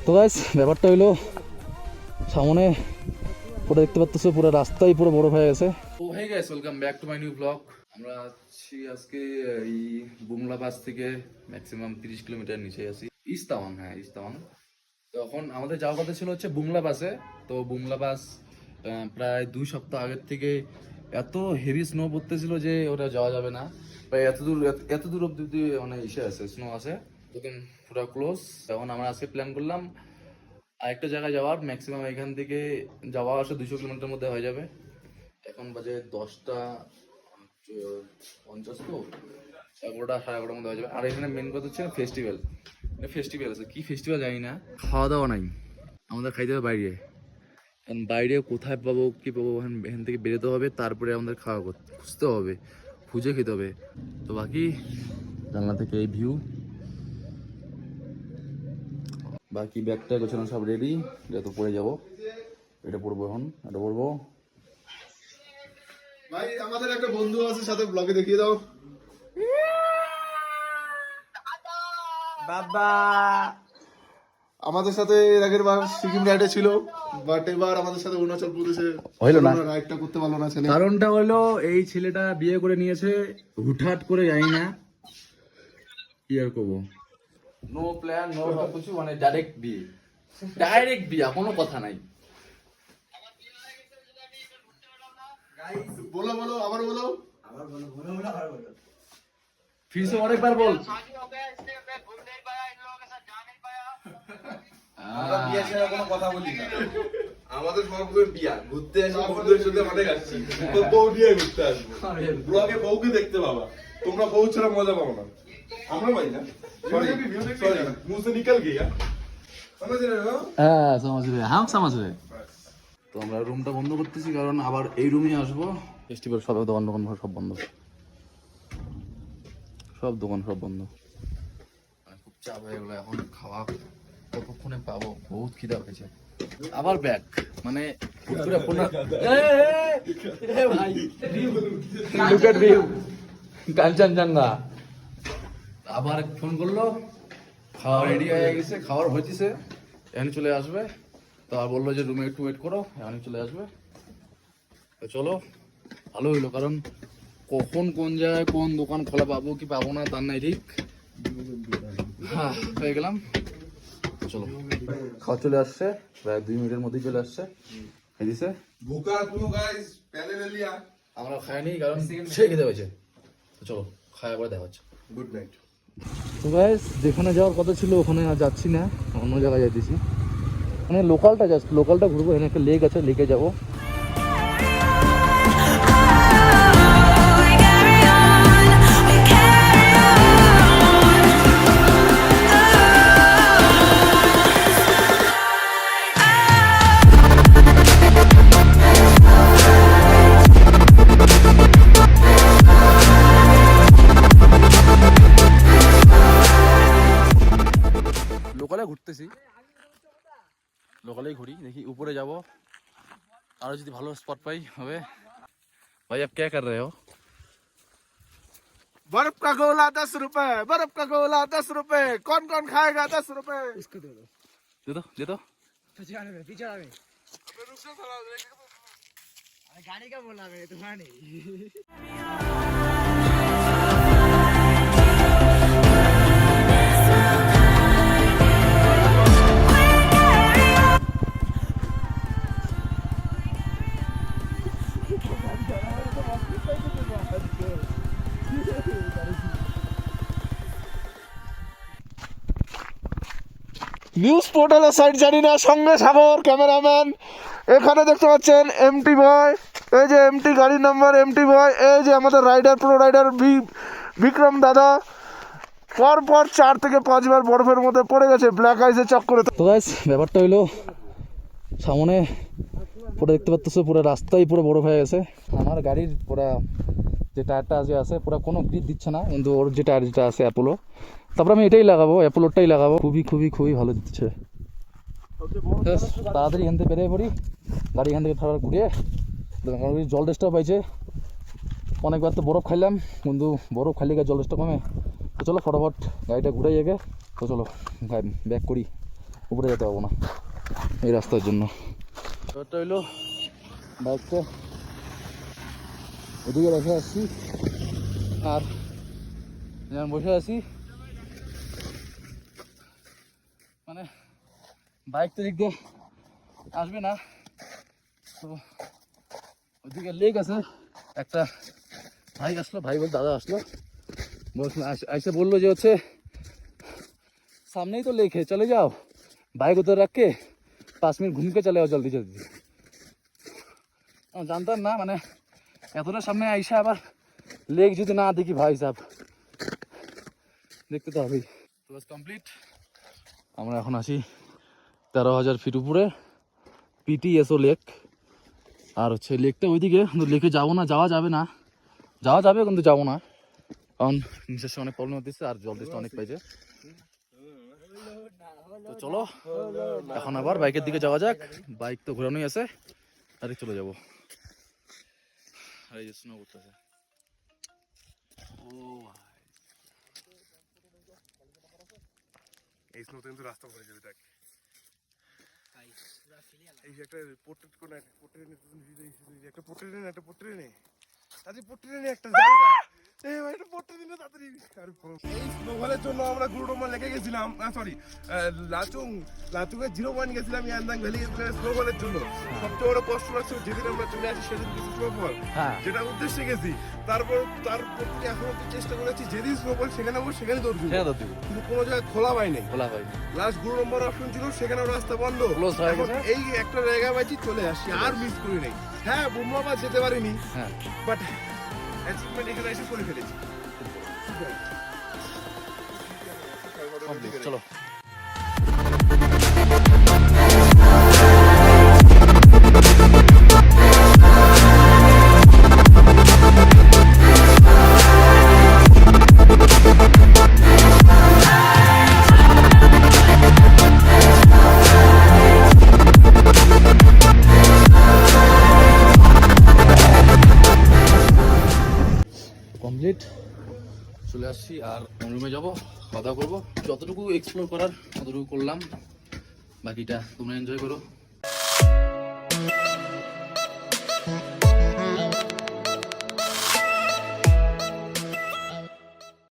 তো গাইস ব্যাপারটা হইলো সামনে পুরো দেখতে পাচ্ছ পুরো রাস্তাই পুরো বড় হয়ে গেছে। তো hey guys, welcome back to my new blog. আমরা আছি আজকে এই বুমলা বাস থেকে ম্যাক্সিমাম 30 কিলোমিটার নিচে আছি, ইস্তাওয়াং। হ্যাঁ, ইস্তাওয়াং। তো এখন আমাদের যাওয়ার কথা ছিল হচ্ছে বুমলা বাসে। তো বুমলা বাস প্রায় 2 সপ্তাহ আগের থেকে এত হেভি স্নো পড়তেছিল যে ওটা যাওয়া যাবে না। প্রায় এত দূর অব্দি মানে ইসে আছে, স্নো আছে, তখন পুরো ক্লোজ। এখন আমরা আজকে প্ল্যান করলাম আরেকটা জায়গায় যাওয়ার। ম্যাক্সিমাম এখান থেকে যাওয়া আসা 200 কিলোমিটার মধ্যে হয়ে যাবে। এখন বাজে 10টা 50, তো 11টা 11:30 মধ্যে হয়ে যাবে। আর এখানে মেন কথা হচ্ছে ফেস্টিভ্যাল আছে। কি ফেস্টিভ্যাল জানি না, খাওয়া দাওয়া নাই, আমাদের খাইতে হবে বাইরে। কারণ বাইরে কোথায় পাবো কি পাবো, এখান থেকে বেরোতে হবে, তারপরে আমাদের খাওয়া খুঁজতে হবে, খুঁজে খেতে হবে। তো বাকি জানলা থেকে এই ভিউ, বাকি ব্যাগটা গোছানো সব রেডি, যত পরে যাব। এটা পড়বো, এখন এটা পড়বো। ভাই আমাদের একটা বন্ধু আছে, সাথে ব্লগে দেখিয়ে দাও। বাবা আমাদের সাথে এর আগের বার সিকিম রাইডে ছিল, বাট এবার আমাদের সাথে অরুণাচল প্রদেশে হইলো না। রাইডটা করতে পারলো না ছেলে। কারণটা হলো এই ছেলেটা বিয়ে করে নিয়েছে হুটহাট করে, যাই না কি আর করবো, নো প্ল্যান নো কিছু, মানে ডাইরেক্ট বিয়ে, কোনো কথা নাই। বলো বলো আবার বলো। ফিরছে অনেকবার বল। আমরা বিয়ে ছাড়া কোনো কথা বলি না। আমাদের সবগুলো বিয়া ঘুরতে আসি, বন্ধুদের সাথে অনেক আসছি, তো বউ নিয়ে ঘুরতে আসবো। ব্লগে বউকে দেখতে পাবা, তোমরা বউ ছাড়া মজা পাবো না। আমরা পাই না, সরি মুঁহ से निकल गया, समझ रहे हो? হ্যাঁ সমাজ রে। তো আমরা রুমটা বন্ধ করতেছি, কারণ আবার এই রুমে আসবো। ফেস্টিভ্যাল সব দোকান সব বন্ধ, সব বন্ধ। মানে খুব চাপ হয়ে গেলো। এখন খাওয়া কতক্ষণে পাবো, বহুত খিদা হয়েছে। আবার ব্যাগ, মানে কাঞ্চনজঙ্ঘা। আবার ফোন করলো, খাওয়া রেডি হয়ে গেছে, খাওয়ার হয়েছে, এখানে চলে আসবে। তো আর বললো যে রুমে একটু ওয়েট করো, এখানে চলে আসবে। তো চলো, ভালো হইলো, কারণ কখন কোন জায়গায় কোন দোকান খোলা পাবো কি পাবো না তার নাই ঠিক। হ্যাঁ, হয়ে গেলাম। চলো, খাওয়া চলে আসছে, প্রায় 2 মিনিটের মধ্যেই চলে আসছে। খাই দিছে, भूखा तुम गाइस पहले ले लिया। আমরা খাইনি কারণ সে খেতে হয়েছে। তো চলো, খাওয়া পরে দেখা হচ্ছে। Good night. তো গাইস, যেখানে যাওয়ার কথা ছিল ওখানে আর যাচ্ছি না, অন্য জায়গায় যাইতেছি। মানে লোকালটা ঘুরবো। এখানে একটা লেক আছে, লেকে যাবো। লোকালে ঘুরতেছি, লোকালেই ঘুরি, দেখি উপরে যাব, আরো যদি ভালো স্পট পাই হবে। ভাই আপ क्या कर रहे हो? बर्फ का गोला 10 रुपए, बर्फ का गोला 10 रुपए, कौन कौन खाएगा 10 रुपए? इसको दे दो। दे दो। पीछे में अरे गाड़ी का बोला मैं, तुम्हारा नहीं। নিউজ পোর্টালের সাইড জানি না, সঙ্গে সাগর ক্যামেরাম্যান। এখানে দেখতে পাচ্ছেন এমটি বয়, এই যে এমটি গাড়ির নাম্বার এমটি বয়, এই যে আমাদের প্রো রাইডার বিক্রম দাদা। পরপর 4 থেকে 5 বার বরফের মধ্যে পড়ে গেছে ব্ল্যাক আইসের চক্করে। তো গাইস, ব্যাপারটা হইলো সামনে পুরো দেখতে পাচ্ছ পুরো রাস্তাই পুরো বরফ হয়ে গেছে। আমার গাড়ির পুরো যে টায়ারটা আছে পুরো কোনো গ্রিপ দিচ্ছে না, কিন্তু ওর যে টায়ার যেটা আছে অ্যাপোলো, তারপর আমি এটাই লাগাবো, অ্যাপোলোটাই লাগাবো। খুবই ভালো দিচ্ছে। তাড়াতাড়ি এখান থেকে বেরিয়ে পড়ি, গাড়ি এখান থেকে ঘুরিয়ে। জল টেস্টটাও পাইছে, অনেকবার তো বরফ খাইলাম, কিন্তু বরফ খাইলে জল টেস্টটা কমে। তো চলো ফটাফট গাড়িটা ঘুরে যাবে। তো চলো ব্যাক করি, উপরে যেতে পারবো না এই রাস্তার জন্য। ব্যাপারটা হইলো বাইকটা ওদিকে রেখে আসছি, আর যেমন বসে আছি মানে বাইক তো দিক দিয়ে আসবে না। তো ওইদিকে লেক আছে, একটা ভাই আসলো, ভাই বল দাদা আসলো, ऐसे बोल लो जो হচ্ছে सामने ही तो लेक है, चले जाओ बाइक उधर रख के 5 मिनट घूम के चले आओ जल्दी जल्दी। জানতাম না মানে এতটা সামনে আইসা আবার লেক যদি না দেখি ভাই সাহেব, দেখতে তো হবেই। তো বাস কমপ্লিট, আমরা এখন আসি 13,000 ফিট উপরে পিটিএসও লেক। আর হচ্ছে লেকটা ওইদিকে, কিন্তু লেকে যাবো না, যাওয়া যাবে না, যাওয়া যাবে কিন্তু যাবো না, কারণ নিঃশ্বাসে অনেক প্রবলেম হতেছে আর জল তেষ্টা অনেক পাইছে। তো চলো এখন আবার বাইকের দিকে যাওয়া যাক, বাইক তো ঘোরানোই আছে, আরে চলে যাবো। এই যে স্নো করতেছে, ও এই স্নোতে কিন্তু রাস্তা ভরে যাবে। দেখ এই যে একটা পোর্ট্রেট কোন একটা পোর্ট্রেট নেই তাদের পোর্ট্রেট নেই একটা জায়গা। এই ভাই এটা পোর্ট্রেট দিন তাড়াতাড়ি। এই স্নোফলের জন্য আমরা গুরুডোমা লেগে গেছিলাম, সরি লাচুং এর 0 পয়েন্ট গেছিলাম, ইয়ানদাং ভ্যালি গেছিলাম স্নোফলের জন্য। সবচেয়ে বড় কষ্ট লাগছে যেদিন আমরা চলে আসি সেদিন কিছু স্নোফল, যেটা উদ্দেশ্যে গেছি। তারপর এখন অব্দি চেষ্টা করেছি যেদিন স্নোফল সেখানে আমরা সেখানে দৌড় দিব, কিন্তু কোনো জায়গায় খোলা পাইনি। লাস্ট গুরু নম্বর অপশন ছিল, সেখানেও রাস্তা বন্ধ। এই একটা জায়গা পাইছি, চলে আসছি, আর মিস করি নাই। হ্যাঁ বুমরাবাদ যেতে পারিনি, বাট অ্যাচিভমেন্ট এখানে এসে করে ফেলেছি। চলো কমপ্লিট, চলে আসছি আর রুমে যাবো, খাওয়া দাওয়া করবো। যতটুকু এক্সপ্লোর করার ততটুকু করলাম, বাকিটা তোমরা এনজয় করো।